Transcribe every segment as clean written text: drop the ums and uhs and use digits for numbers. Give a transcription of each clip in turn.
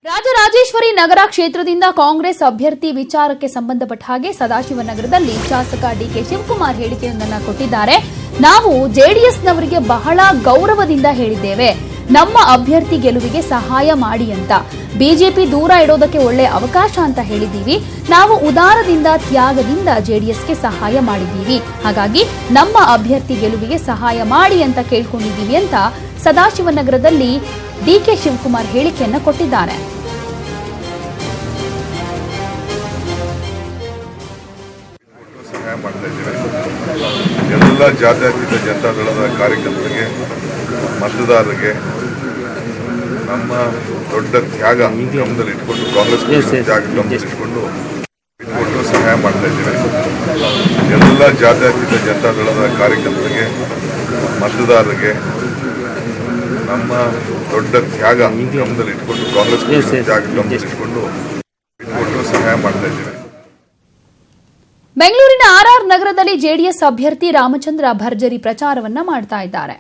ರಾಜರಾಜೇಶ್ವರಿ ನಗರ ಕ್ಷೇತ್ರದಿಂದ ಕಾಂಗ್ರೆಸ್ ಅಭ್ಯರ್ಥಿ ವಿಚಾರಕ್ಕೆ ಸಂಬಂಧಪಟ್ಟ ಹಾಗೆ ಸದಾಶಿವನಗರದಲ್ಲಿ ಶಾಸಕ ಡಿಕೆ ಶಿವಕುಮಾರ್ ಹೇಳಿಕೆಯೊಂದನ್ನು ಕೊಟ್ಟಿದ್ದಾರೆ. ನಾವು ಜೆಡಿಎಸ್ನವರಿಗೆ ಬಹಳ ಗೌರವದಿಂದ ಹೇಳಿದ್ದೇವೆ, ನಮ್ಮ ಅಭ್ಯರ್ಥಿ ಗೆಲುವಿಗೆ ಸಹಾಯ ಮಾಡಿ ಅಂತ. ಬಿಜೆಪಿ ದೂರ ಇಡೋದಕ್ಕೆ ಒಳ್ಳೆ ಅವಕಾಶ ಅಂತ ಹೇಳಿದ್ದೀವಿ. ನಾವು ಉದಾರದಿಂದ ತ್ಯಾಗದಿಂದ ಜೆಡಿಎಸ್ಗೆ ಸಹಾಯ ಮಾಡಿದ್ದೀವಿ. ಹಾಗಾಗಿ ನಮ್ಮ ಅಭ್ಯರ್ಥಿ ಗೆಲುವಿಗೆ ಸಹಾಯ ಮಾಡಿ ಅಂತ ಕೇಳ್ಕೊಂಡಿದ್ದೀವಿ ಅಂತ ಸದಾಶಿವನಗರದಲ್ಲಿ ಡಿಕೆ ಶಿವಕುಮಾರ್ ಹೇಳಿಕೆಯನ್ನು ಕೊಟ್ಟಿದ್ದಾರೆ. ಎಲ್ಲ ಜಾತ್ಯತೀತ ಜನತಾದಳದ ಕಾರ್ಯಕರ್ತರಿಗೆ, ಮತದಾರರಿಗೆ ನಮ್ಮ ದೊಡ್ಡ ತ್ಯಾಗ ಗಮನದಲ್ಲಿ ಇಟ್ಕೊಂಡು, ಕಾಂಗ್ರೆಸ್ ತ್ಯಾಗ ಗಮನದಲ್ಲಿ ಇಟ್ಕೊಂಡು ಸಹಾಯ ಮಾಡ್ತಾ ಇದ್ದೀವಿ. ಎಲ್ಲ ಜಾತ್ಯತೀತ ಜನತಾದಳದ ಕಾರ್ಯಕರ್ತರಿಗೆ, ಮತದಾರರಿಗೆ ನಮ್ಮ ದೊಡ್ಡ ತ್ಯಾಗ ಗಮನದಲ್ಲಿ ಇಟ್ಕೊಂಡು, ಕಾಂಗ್ರೆಸ್ ತ್ಯಾಗ ಗಮನದಲ್ಲಿ ಇಟ್ಕೊಂಡು ಸಹಾಯ ಮಾಡ್ತಾ ಇದ್ದೀವಿ. ಬೆಂಗಳೂರಿನ ಆರ್ಆರ್ ನಗರದಲ್ಲಿ ಜೆಡಿಎಸ್ ಅಭ್ಯರ್ಥಿ ರಾಮಚಂದ್ರ ಭರ್ಜರಿ ಪ್ರಚಾರವನ್ನ ಮಾಡ್ತಾ ಇದ್ದಾರೆ.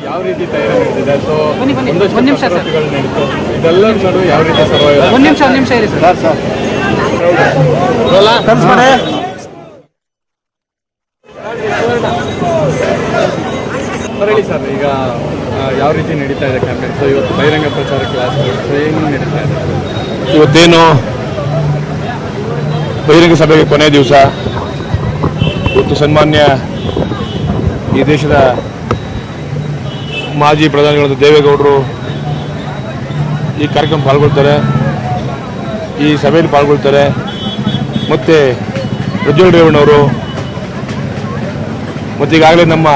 ಯಾವ ರೀತಿ ತಯಾರಿ ನಡೆದಿದೆ? ಸೊ ಒಂದು ನಿಮಿಷ ಸರ್, ಇದೆಲ್ಲ ನಡುವೆ ಯಾವ ರೀತಿ ಸರ್ವೈವ್? ಒಂದು ನಿಮಿಷ ಇರಿ ಸರ್. ಹೇಳಿ ಸರ್, ಈಗ ಯಾವ ರೀತಿ ನಡೀತಾ ಇದೆ ಕ್ಯಾಂಪೇನ್? ಸೊ ಇವತ್ತು ಬಹಿರಂಗ ಪ್ರಚಾರ ಕ್ಲಾಸ್ ಏನು ನಡೀತಾ ಇದೆ? ಇವತ್ತೇನು ಬಹಿರಂಗ ಸಭೆಗೆ ಕೊನೆ ದಿವಸ. ಇವತ್ತು ಸನ್ಮಾನ್ಯ ಈ ದೇಶದ ಮಾಜಿ ಪ್ರಧಾನಿಗಳಾದ ದೇವೇಗೌಡರು ಈ ಕಾರ್ಯಕ್ರಮ ಪಾಲ್ಗೊಳ್ತಾರೆ, ಈ ಸಭೆಯಲ್ಲಿ ಪಾಲ್ಗೊಳ್ತಾರೆ. ಮತ್ತು ಪ್ರಜ್ವಲ್ ರೇವಣ್ಣವರು ಮತ್ತು ಈಗಾಗಲೇ ನಮ್ಮ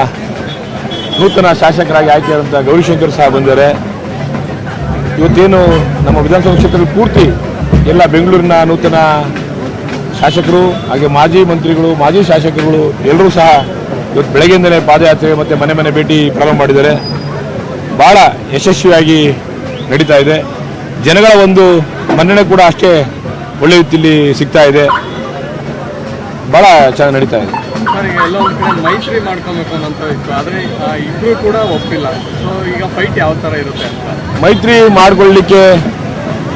ನೂತನ ಶಾಸಕರಾಗಿ ಆಯ್ಕೆಯಾದಂಥ ಗೌರಿಶಂಕರ್ ಸಹ ಬಂದಿದ್ದಾರೆ. ಇವತ್ತೇನು ನಮ್ಮ ವಿಧಾನಸಭಾ ಕ್ಷೇತ್ರದ ಪೂರ್ತಿ ಎಲ್ಲ ಬೆಂಗಳೂರಿನ ನೂತನ ಶಾಸಕರು, ಹಾಗೆ ಮಾಜಿ ಮಂತ್ರಿಗಳು, ಮಾಜಿ ಶಾಸಕರುಗಳು ಎಲ್ಲರೂ ಸಹ ಇವತ್ತು ಬೆಳಗ್ಗೆಯಿಂದಲೇ ಪಾದಯಾತ್ರೆ ಮತ್ತು ಮನೆ ಮನೆ ಭೇಟಿ ಪ್ರಾರಂಭ ಮಾಡಿದ್ದಾರೆ. ಭಾಳ ಯಶಸ್ವಿಯಾಗಿ ನಡೀತಾ ಇದೆ. ಜನಗಳ ಒಂದು ಮನ್ನಣೆ ಕೂಡ ಅಷ್ಟೇ ಒಳ್ಳೆಯ ರೀತಿಯಲ್ಲಿ ಸಿಗ್ತಾ ಇದೆ. ಭಾಳ ಚೆನ್ನಾಗಿ ನಡೀತಾ ಇದೆ. ಸರ್, ಈಗ ಎಲ್ಲ ಒಂದು ಕಡೆ ಮೈತ್ರಿ ಮಾಡ್ಕೊಬೇಕು ಅನ್ನೋಂಥ ಇತ್ತು, ಆದರೆ ಇಬ್ಬರು ಕೂಡ ಒಪ್ಪಿಲ್ಲ. ಸೊ ಈಗ ಫೈಟ್ ಯಾವ ಥರ ಇರುತ್ತೆ ಅಂತ? ಮೈತ್ರಿ ಮಾಡಿಕೊಳ್ಳಲಿಕ್ಕೆ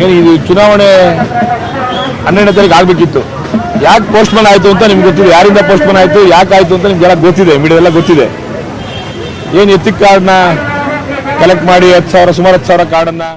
ಏನು ಇದು ಚುನಾವಣೆ 12ನೇ ತಾರೀಕು ಆಗಬೇಕಿತ್ತು. ಯಾಕೆ ಪೋಸ್ಟ್ಪೋನ್ ಆಯಿತು ಅಂತ ನಿಮ್ಗೆ ಗೊತ್ತಿದೆ. ಯಾರಿಂದ ಪೋಸ್ಟ್ಪೋನ್ ಆಯಿತು, ಯಾಕೆ ಆಯಿತು ಅಂತ ನಿಮ್ಗೆಲ್ಲ ಗೊತ್ತಿದೆ, ಮೀಡಿಯಾದೆಲ್ಲ ಗೊತ್ತಿದೆ. ಏನು ಎತ್ತಿಕ್ ಕಾರ್ಡ್ನ ಕಲೆಕ್ಟ್ ಮಾಡಿ ಸುಮಾರು 10,000 ಕಾರ್ಡನ್ನು